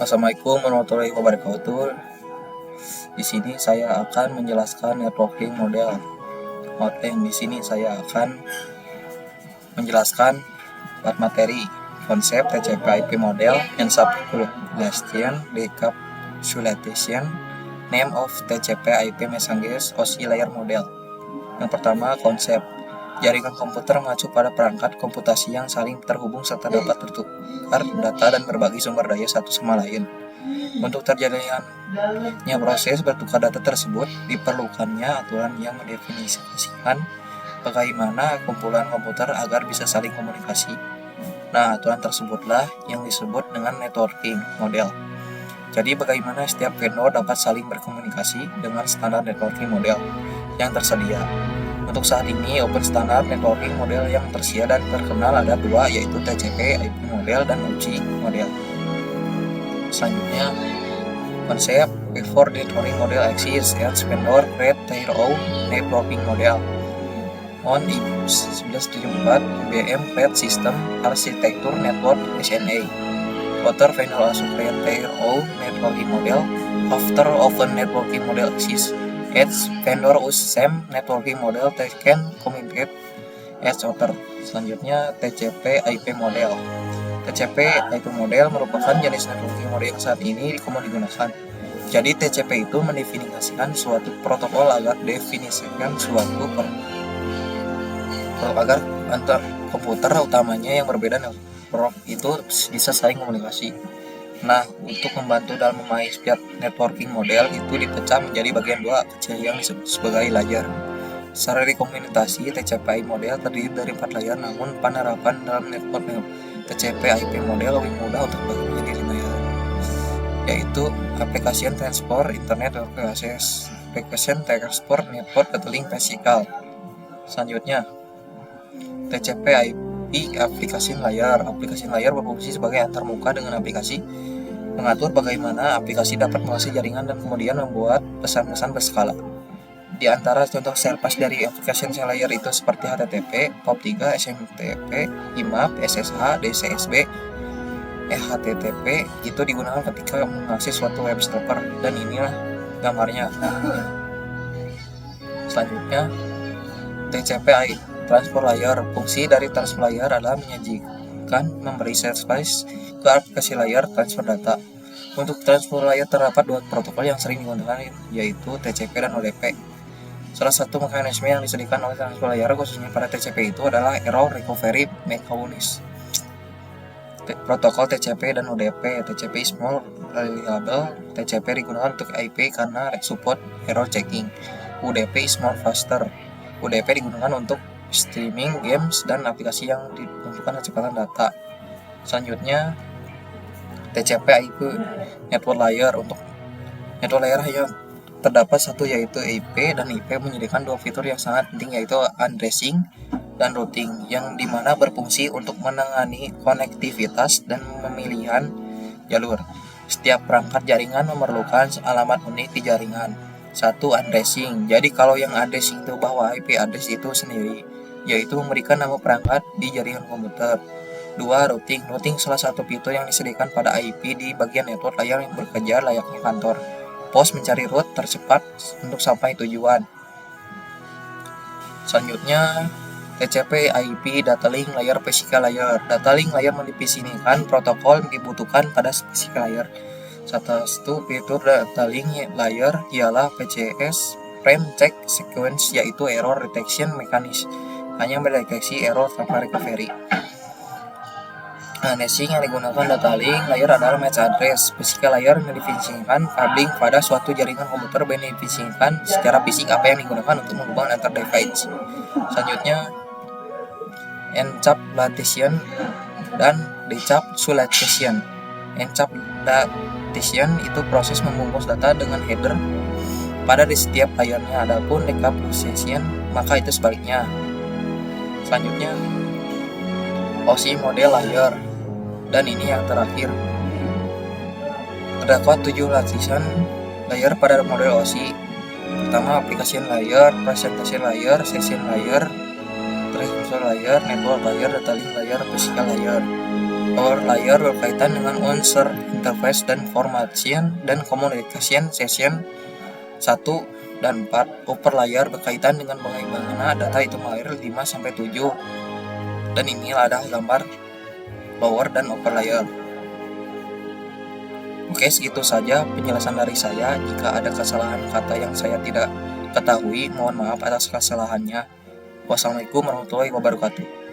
Assalamualaikum warahmatullahi wabarakatuh. Di sini saya akan menjelaskan networking model. Di sini saya akan menjelaskan materi konsep TCP/IP model, encapsulation, decapsulation, name of TCP/IP messages, OSI layer model. Yang pertama, konsep. Jaringan komputer mengacu pada perangkat komputasi yang saling terhubung serta dapat bertukar data dan berbagi sumber daya satu sama lain. Untuk terjadinya proses bertukar data tersebut, diperlukannya aturan yang mendefinisikan bagaimana kumpulan komputer agar bisa saling komunikasi. Nah, aturan tersebutlah yang disebut dengan networking model. Jadi, bagaimana setiap vendor dapat saling berkomunikasi dengan standar networking model yang tersedia. Untuk saat ini, open standard networking model yang tersedia dan terkenal ada dua, yaitu TCP/IP model dan OSI model. Selanjutnya, konsep before networking model exists, each vendor create their own networking model. On IBM 1974, IBM create system architecture network SNA. Other vendor also create their own networking model. After open networking model exists, each vendor use same networking model they can communicate each other. Selanjutnya, TCP/IP model. TCP/IP model merupakan jenis networking model yang saat ini digunakan. Jadi TCP itu mendefinisikan suatu protokol agar agar antar komputer utamanya yang berbeda network itu bisa saling komunikasi. Nah, untuk membantu dalam memahami setiap networking model itu dipecah menjadi bagian dua kecil yang disebut sebagai layer. Secara rekomendasi, TCP/IP model terdiri dari 4 layer, namun penerapan dalam network TCP/IP model lebih mudah untuk dibagi menjadi 5 layer, yaitu Application Transport Internet Network Access, Application Transport Network Link Physical. Selanjutnya, TCP/IP Application Layer. Application Layer berfungsi sebagai antarmuka dengan aplikasi, mengatur bagaimana aplikasi dapat mengakses jaringan dan kemudian membuat pesan-pesan berskala. Di antara contoh service dari application layer itu seperti HTTP, POP3, SMTP, IMAP, SSH, DCSB, HTTP itu digunakan ketika mengakses suatu web server, dan inilah gambarnya. Selanjutnya, TCP/IP Transport Layer. Fungsi dari Transport Layer adalah memberi service ke aplikasi layer transfer data. Untuk Transport Layer terdapat dua protokol yang sering digunakan, yaitu TCP dan ODP. Salah satu mekanisme yang disediakan oleh Transport Layer khususnya pada TCP itu adalah Error Recovery Mechanism. Protokol TCP dan ODP. TCP is more reliable. TCP digunakan untuk IP karena support error checking. UDP is more faster. UDP digunakan untuk streaming games dan aplikasi yang membutuhkan kecepatan data. Selanjutnya, TCP/IP Network Layer. Untuk network layer hanya terdapat satu, yaitu IP, dan IP menyediakan dua fitur yang sangat penting, yaitu addressing dan routing, yang dimana berfungsi untuk menangani konektivitas dan pemilihan jalur. Setiap perangkat jaringan memerlukan alamat unik di jaringan. 1. Addressing. Jadi kalau yang addressing itu bahwa IP address itu sendiri, yaitu memberikan nama perangkat di jaringan komputer. 2. Routing. Routing salah satu fitur yang disediakan pada IP di bagian network layer yang bekerja layaknya kantor pos mencari route tercepat untuk sampai tujuan. Selanjutnya, TCP/IP Data Link Layer Physical Layer. Data Link Layer mendefinisikan protokol yang dibutuhkan pada physical layer. Satu fitur Data Link Layer ialah PCS Frame Check Sequence, yaitu Error Detection Mechanism, hanya mendeteksi error tanpa recovery. Addressing yang digunakan data link layer adalah match address. Physical layer mendefinisikan cabling pada suatu jaringan komputer, mendefinisikan secara fisik apa yang digunakan untuk menghubungkan antar device. Selanjutnya, encapsulation dan decapsulation. Encapsulation itu proses membungkus data dengan header pada di setiap layernya, adapun decapsulation maka itu sebaliknya. Selanjutnya, OSI model layer, dan ini yang terakhir. Terdapat 7 lapisan layer pada model OSI. Pertama, application layer, presentation layer, session layer, transfer layer, network layer, data link layer, physical layer. Lower layer berkaitan dengan unsur interface dan formation dan communication session 1 dan 4. Upper layer berkaitan dengan bagaimana data itu mengalir 5 sampai 7. Dan ini ada gambar lower dan upper layer. Oke, segitu saja penjelasan dari saya. Jika ada kesalahan kata yang saya tidak ketahui, mohon maaf atas kesalahannya. Wassalamualaikum warahmatullahi wabarakatuh.